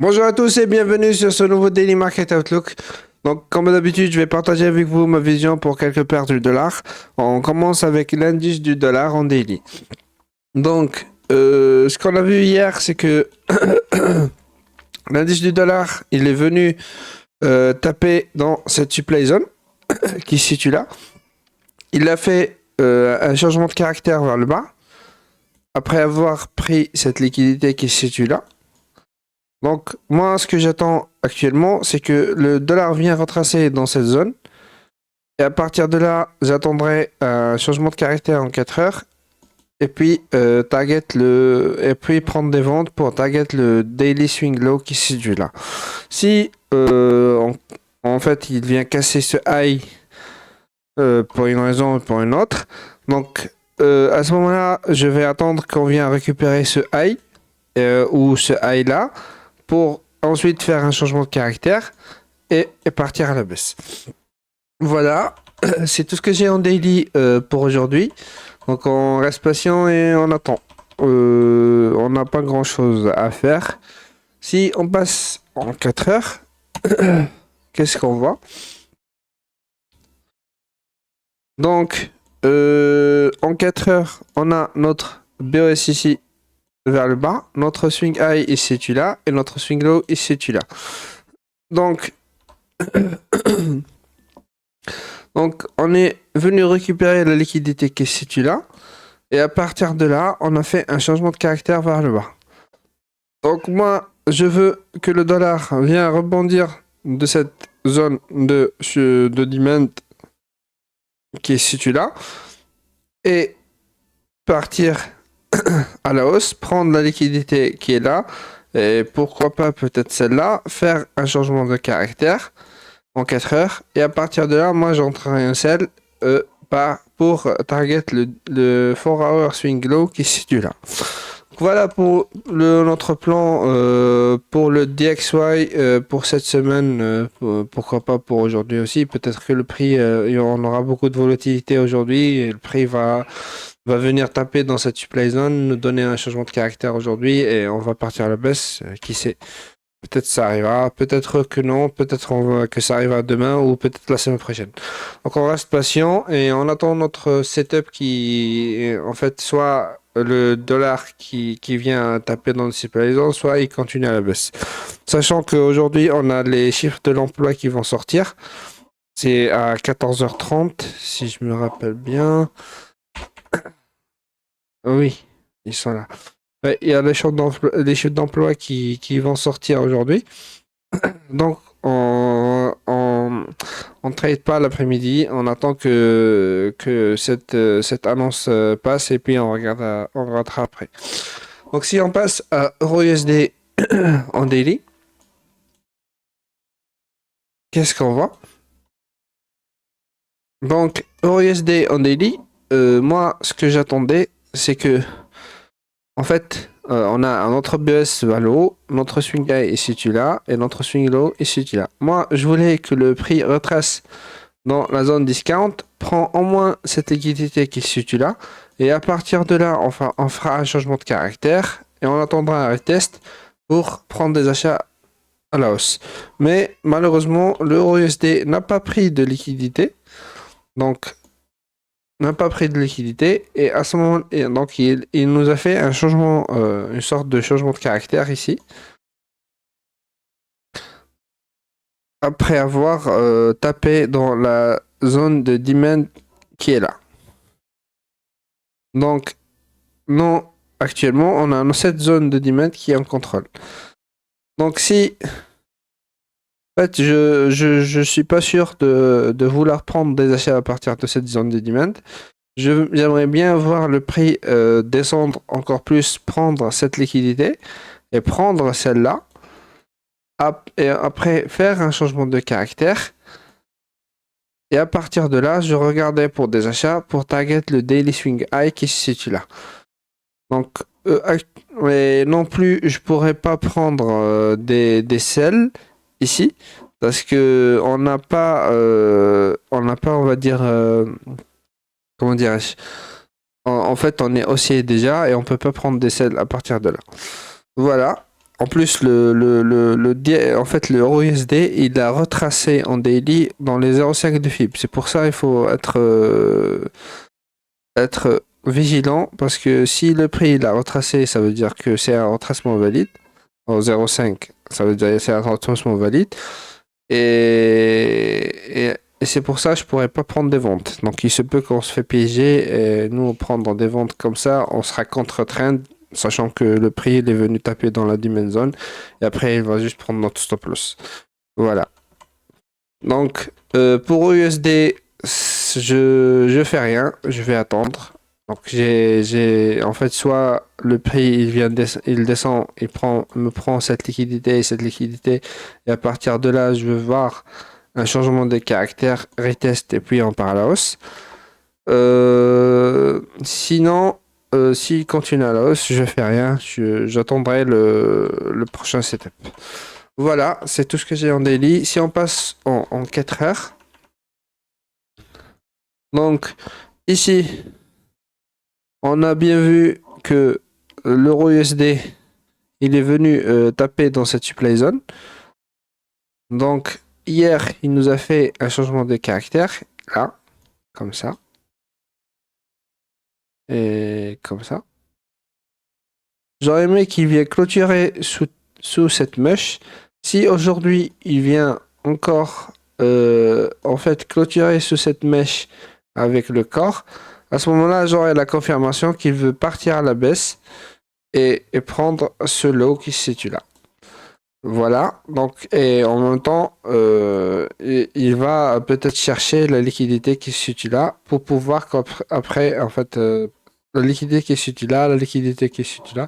Bonjour à tous et bienvenue sur ce nouveau Daily Market Outlook. Donc, comme d'habitude, je vais partager avec vous ma vision pour quelques paires du dollar. On commence avec l'indice du dollar en daily. Donc, ce qu'on a vu hier, c'est que l'indice du dollar, il est venu taper dans cette supply zone qui se situe là. Il a fait un changement de caractère vers le bas après avoir pris cette liquidité qui se situe là. Donc, moi, ce que j'attends actuellement, c'est que le dollar vienne retracer dans cette zone. Et à partir de là, j'attendrai un changement de caractère en 4 heures. Et puis, et puis prendre des ventes pour target le daily swing low qui se situe là. Si, en fait, il vient casser ce high pour une raison ou pour une autre. Donc, à ce moment-là, je vais attendre qu'on vienne récupérer ce high ou ce high là pour ensuite faire un changement de caractère et partir à la baisse. Voilà, c'est tout ce que j'ai en daily pour aujourd'hui. Donc on reste patient et on attend. On n'a pas grand chose à faire. Si on passe en 4 heures, qu'est-ce qu'on voit? Donc en 4 heures, on a notre BOS ici vers le bas, notre swing high est situé là et notre swing low est situé là. Donc, donc on est venu récupérer la liquidité qui est située là et à partir de là, on a fait un changement de caractère vers le bas. Donc moi, je veux que le dollar vienne rebondir de cette zone de demand qui est située là et partir à la hausse, prendre la liquidité qui est là, et pourquoi pas peut-être celle-là, faire un changement de caractère en 4 heures, et à partir de là, moi j'entrerai un sell pour target le 4 hour swing low qui se situe là. Donc voilà pour notre plan pour le DXY pour cette semaine, pourquoi pas pour aujourd'hui aussi. Peut-être que le prix, on aura beaucoup de volatilité aujourd'hui et le prix va venir taper dans cette supply zone, nous donner un changement de caractère aujourd'hui et on va partir à la baisse. Qui sait? Peut-être ça arrivera, peut-être que non, peut-être que ça arrivera demain ou peut-être la semaine prochaine. Donc on reste patient et on attend notre setup qui, en fait, soit le dollar qui vient taper dans le supply zone, soit il continue à la baisse. Sachant qu'aujourd'hui, on a les chiffres de l'emploi qui vont sortir. C'est à 14h30, si je me rappelle bien. Oui, ils sont là. Ouais, il y a les chiffres d'emploi qui vont sortir aujourd'hui. Donc, on trade pas l'après-midi. On attend que cette annonce passe et puis on regardera après. Donc, si on passe à EURUSD en daily, qu'est-ce qu'on voit? Donc, EURUSD en daily, moi, ce que j'attendais, c'est que en fait, on a notre BS vers le haut, notre swing high est situé là, et notre swing low est situé là. Moi, je voulais que le prix retrace dans la zone discount, prend au moins cette liquidité qui se situe là, et à partir de là, enfin, on fera un changement de caractère, et on attendra un retest pour prendre des achats à la hausse. Mais malheureusement, l'euro USD n'a pas pris de liquidité, donc n'a pas pris de liquidité et à ce moment donc il nous a fait un changement une sorte de changement de caractère ici après avoir tapé dans la zone de demand qui est là. Donc non, actuellement on a cette zone de demand qui est en contrôle. Donc si en fait je suis pas sûr de vouloir prendre des achats à partir de cette zone de demand. J'aimerais bien voir le prix descendre encore plus, prendre cette liquidité et prendre celle-là. Et après, faire un changement de caractère. Et à partir de là, je regardais pour des achats pour target le daily swing high qui se situe là. Donc, mais non plus, je pourrais pas prendre des sells ici parce que on n'a pas, on va dire, comment dirais-je? En fait, on est haussier déjà et on peut pas prendre des sells à partir de là. Voilà. en plus, en fait, le EURUSD, il a retracé en daily dans les 0,5 de FIB. C'est pour ça il faut être vigilant parce que si le prix il a retracé, ça veut dire que c'est un retracement valide. En 0,5, ça veut dire que c'est un retracement valide. Et c'est pour ça que je pourrais pas prendre des ventes. Donc il se peut qu'on se fait piéger et nous on prendre des ventes comme ça, on sera contre-trend, sachant que le prix il est venu taper dans la demand zone et après il va juste prendre notre stop loss. Voilà. Donc pour USD, je fais rien, je vais attendre. Donc en fait soit le prix il descend, me prend cette liquidité et à partir de là je veux voir un changement de caractère, retest et puis on part à la hausse. Sinon, s'il continue à la hausse, je fais rien, j'attendrai le prochain setup. Voilà, c'est tout ce que j'ai en daily. Si on passe en 4 heures, donc ici, on a bien vu que l'euro USD, il est venu taper dans cette supply zone. Donc, hier, il nous a fait un changement de caractère, là, comme ça. Et comme ça. J'aurais aimé qu'il vienne clôturer sous cette mèche. Si aujourd'hui, il vient encore, en fait, clôturer sous cette mèche avec le corps, à ce moment-là, j'aurai la confirmation qu'il veut partir à la baisse et prendre ce lot qui se situe là. Voilà, donc, et en même temps, il va peut-être chercher la liquidité qui se situe là pour pouvoir après, en fait, la liquidité qui se situe là, la liquidité qui se situe là.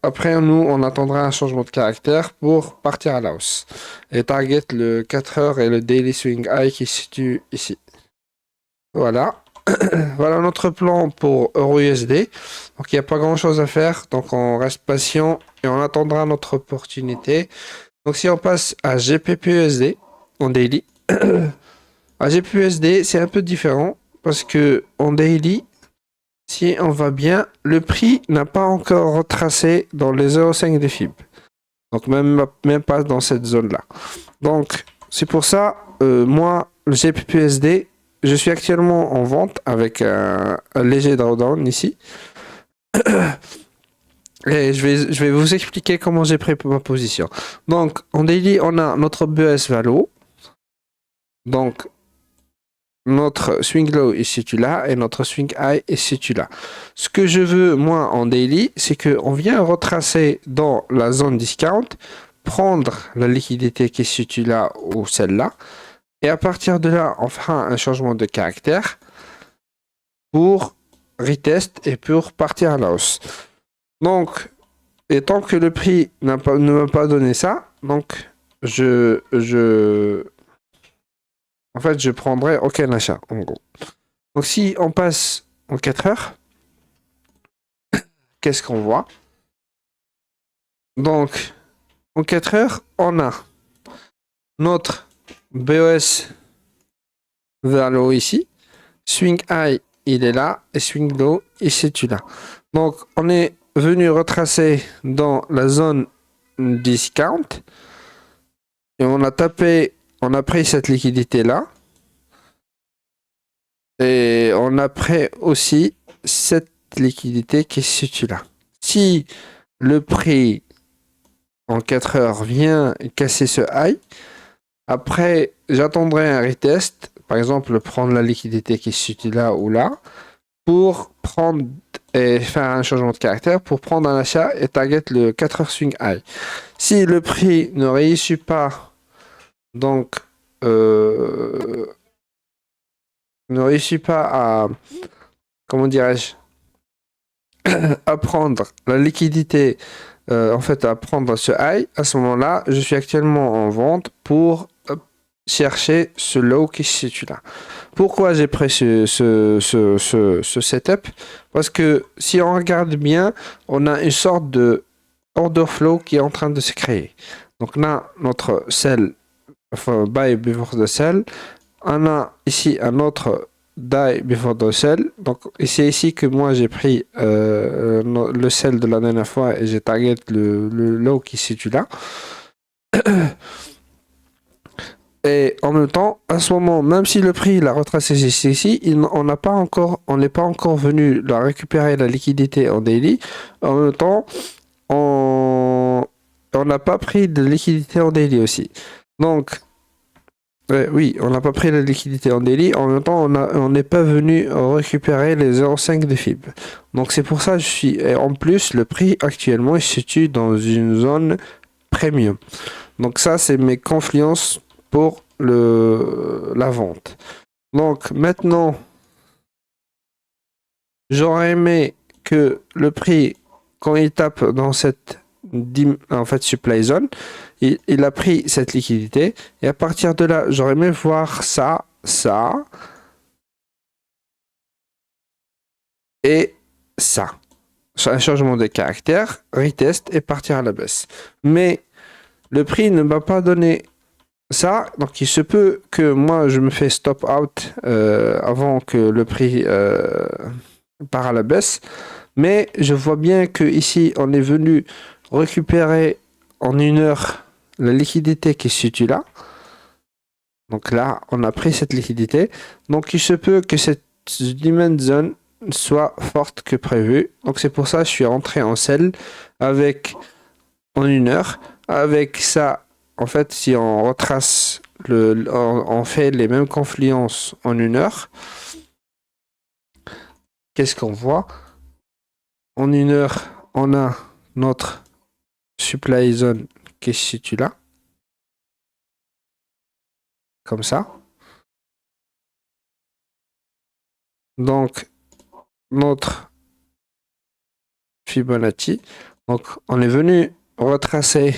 Après, nous, on attendra un changement de caractère pour partir à la hausse. Et target le 4 heures et le daily swing high qui se situe ici. Voilà. Voilà notre plan pour EURUSD. Donc il n'y a pas grand chose à faire. Donc on reste patient et on attendra notre opportunité. Donc si on passe à GBPUSD en daily. À GBPUSD, c'est un peu différent parce que en daily, si on va bien, le prix n'a pas encore retracé dans les 0,5 des FIB. Donc même pas dans cette zone-là. Donc c'est pour ça, moi, le GBPUSD, je suis actuellement en vente avec un léger drawdown ici. Et je vais vous expliquer comment j'ai pris ma position. Donc, en daily, on a notre BS Valo. Donc, notre swing low est situé là et notre swing high est situé là. Ce que je veux, moi, en daily, c'est qu'on vient retracer dans la zone discount, prendre la liquidité qui est située là ou celle-là. Et à partir de là, on fera un changement de caractère pour retest et pour partir à la hausse. Donc, et tant que le prix ne m'a pas donné ça, donc en fait, je prendrai aucun achat, en gros. Donc, si on passe en 4 heures, qu'est-ce qu'on voit? Donc, en 4 heures, on a notre BOS vers le haut ici. Swing high, il est là. Et swing low, il se situe là. Donc, on est venu retracer dans la zone discount. Et on a pris cette liquidité là. Et on a pris aussi cette liquidité qui se situe là. Si le prix en 4 heures vient casser ce high, après j'attendrai un retest, par exemple prendre la liquidité qui se situe là ou là, pour prendre et faire un changement de caractère, pour prendre un achat et target le 4 heures swing high. Si le prix ne réussit pas, donc ne réussit pas à, comment dirais-je, à prendre la liquidité, en fait à prendre ce high, à ce moment-là, je suis actuellement en vente pour chercher ce low qui se situe là. Pourquoi j'ai pris ce setup? Parce que si on regarde bien, on a une sorte de order flow qui est en train de se créer. Donc là, notre sell, enfin buy before the sell, on a ici un autre die before the sell. Donc, c'est ici que moi j'ai pris le sell de la dernière fois et j'ai target le low qui se situe là. Et en même temps, à ce moment, même si le prix il a retracé ici, on n'est pas encore venu la récupérer la liquidité en daily. En même temps, on n'a pas pris de liquidité en daily aussi. Donc, oui, on n'a pas pris la liquidité en daily. En même temps, on n'est pas venu récupérer les 0,5 de FIB. Donc, c'est pour ça que et en plus, le prix actuellement il se situe dans une zone premium. Donc, ça, c'est mes confiances pour la vente. Donc, maintenant, j'aurais aimé que le prix, quand il tape dans cette supply zone, il a pris cette liquidité et à partir de là, j'aurais aimé voir ça et ça. Un changement de caractère, retest et partir à la baisse. Mais le prix ne m'a pas donné ça, donc il se peut que moi je me fais stop out avant que le prix part à la baisse. Mais je vois bien que ici on est venu récupérer en 1 heure la liquidité qui se situe là. Donc là, on a pris cette liquidité. Donc il se peut que cette demand zone soit forte que prévu. Donc c'est pour ça que je suis rentré en sell avec en 1 heure. Avec ça, en fait, si on retrace on fait les mêmes confluences en 1 heure, qu'est-ce qu'on voit? En 1 heure, on a notre supply zone qui se situe là, comme ça. Donc, notre Fibonacci. Donc, on est venu retracer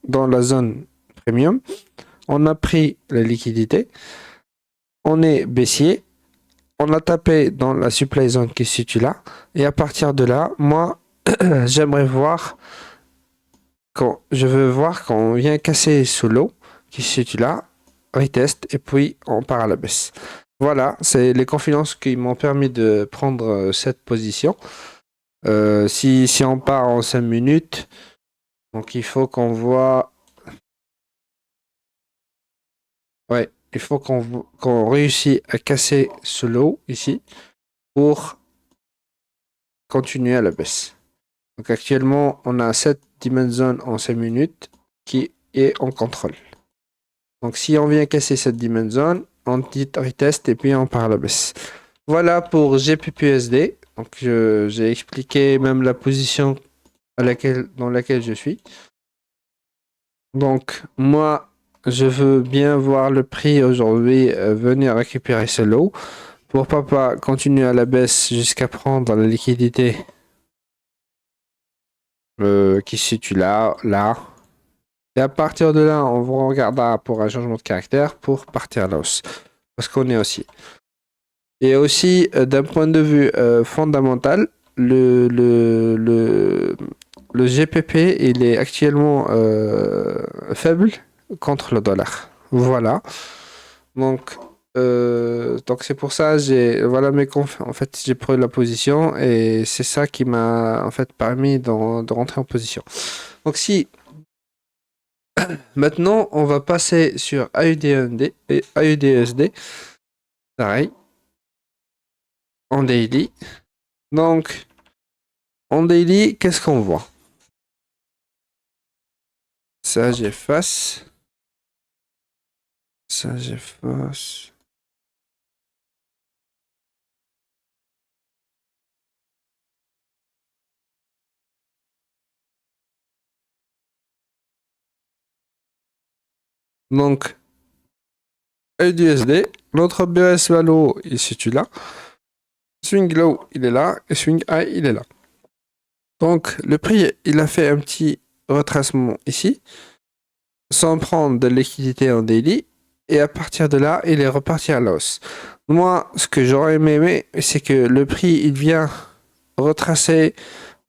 dans la zone premium. On a pris la liquidité. On est baissier. On a tapé dans la supply zone qui se situe là. Et à partir de là, moi, j'aimerais voir je veux voir quand on vient casser sous l'eau qui se situe là, retest et puis on part à la baisse. Voilà, c'est les confidences qui m'ont permis de prendre cette position. Si on part en 5 minutes, donc il faut qu'on voit. Ouais, il faut qu'on réussisse à casser ce lot ici pour continuer à la baisse. Donc actuellement, on a cette dimension en 5 minutes qui est en contrôle. Donc si on vient casser cette dimension, on dit retest et puis on part à la baisse. Voilà pour GPPUSD. Donc j'ai expliqué même la position dans laquelle je suis. Donc moi, je veux bien voir le prix aujourd'hui venir récupérer ce lot. Pourquoi pas continuer à la baisse jusqu'à prendre la liquidité qui se situe là. Et à partir de là, on regardera pour un changement de caractère pour partir à la hausse. Parce qu'on est aussi. Et aussi, d'un point de vue fondamental, le GPP, il est actuellement faible contre le dollar. Voilà. Donc c'est pour ça voilà en fait j'ai pris la position et c'est ça qui m'a en fait permis de rentrer en position. Donc si maintenant on va passer sur AUDND et AUDSD, pareil en daily. Donc en daily, qu'est-ce qu'on voit? Ça j'efface. Ça j'efface. Donc AUDSD, notre BS Valo il se situe là. Swing low il est là et swing high il est là. Donc le prix il a fait un petit retracement ici sans prendre de liquidité en daily et à partir de là il est reparti à l'os. Moi ce que j'aurais aimé c'est que le prix il vient retracer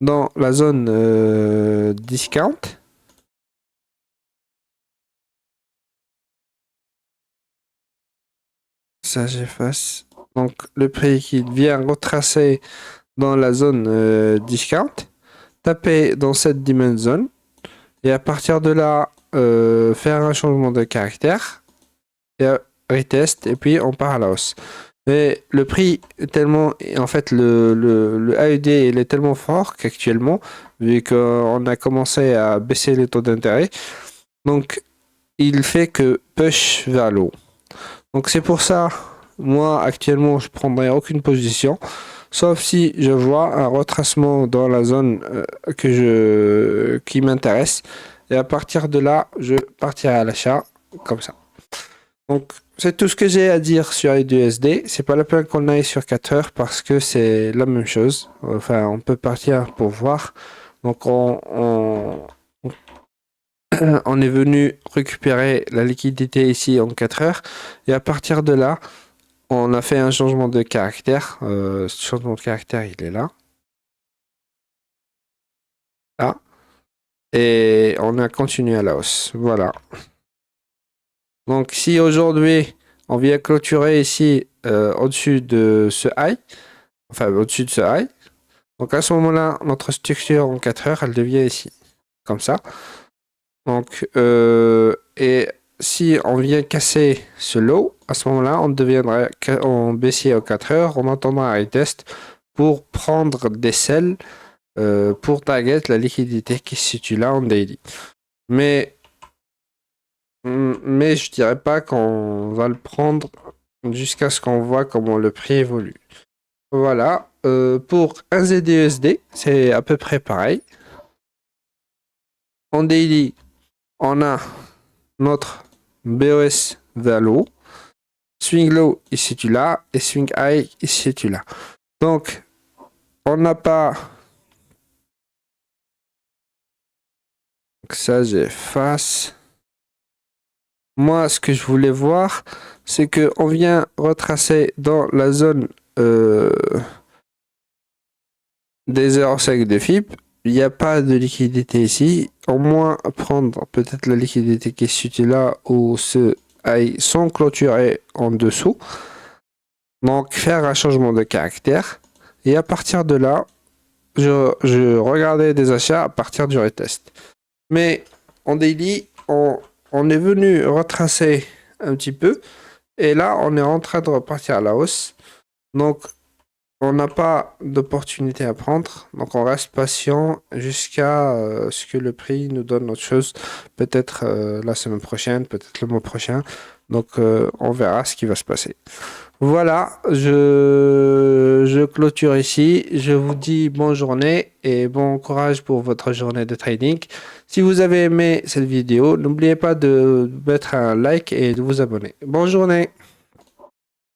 dans la zone discount. Ça j'efface. Donc, le prix qui vient retracer dans la zone discount, taper dans cette dimension zone et à partir de là, faire un changement de caractère et retest et puis on part à la hausse. Mais le prix est tellement, en fait, le AED il est tellement fort qu'actuellement, vu qu'on a commencé à baisser les taux d'intérêt, donc il fait que push vers le haut. Donc c'est pour ça, moi actuellement, je prendrai aucune position, sauf si je vois un retracement dans la zone qui m'intéresse, et à partir de là, je partirai à l'achat comme ça. Donc, c'est tout ce que j'ai à dire sur les USD. C'est pas la peine qu'on aille sur 4 heures parce que c'est la même chose. Enfin, on peut partir pour voir. Donc, on est venu récupérer la liquidité ici en 4 heures. Et à partir de là, on a fait un changement de caractère. Ce changement de caractère, il est là. Là. Et on a continué à la hausse. Voilà. Donc, si aujourd'hui, on vient clôturer ici au-dessus de ce high, enfin au-dessus de ce high, donc à ce moment-là, notre structure en 4 heures, elle devient ici, comme ça. Donc, et si on vient casser ce low, à ce moment-là, on deviendra en baissier aux 4 heures, on attendra un retest pour prendre des sells pour target la liquidité qui se situe là en daily. Mais je dirais pas qu'on va le prendre jusqu'à ce qu'on voit comment le prix évolue. Voilà. Pour un ZDUSD, c'est à peu près pareil. En daily, on a notre BOS vers le haut. Swing low, il se situe là. Et swing high, il se situe là. Donc, on n'a pas... Donc ça, j'efface. Moi, ce que je voulais voir, c'est qu'on vient retracer dans la zone des 0,5 de FIB. Il n'y a pas de liquidité ici. Au moins, prendre peut-être la liquidité qui se situe là ou ce high sans clôturer en dessous. Donc, faire un changement de caractère. Et à partir de là, je regardais des achats à partir du retest. Mais en daily, on est venu retracer un petit peu. Et là, on est en train de repartir à la hausse. Donc, on n'a pas d'opportunité à prendre. Donc, on reste patient jusqu'à ce que le prix nous donne autre chose. Peut-être la semaine prochaine, peut-être le mois prochain. Donc, on verra ce qui va se passer. Voilà, je clôture ici. Je vous dis bonne journée et bon courage pour votre journée de trading. Si vous avez aimé cette vidéo, n'oubliez pas de mettre un like et de vous abonner. Bonne journée.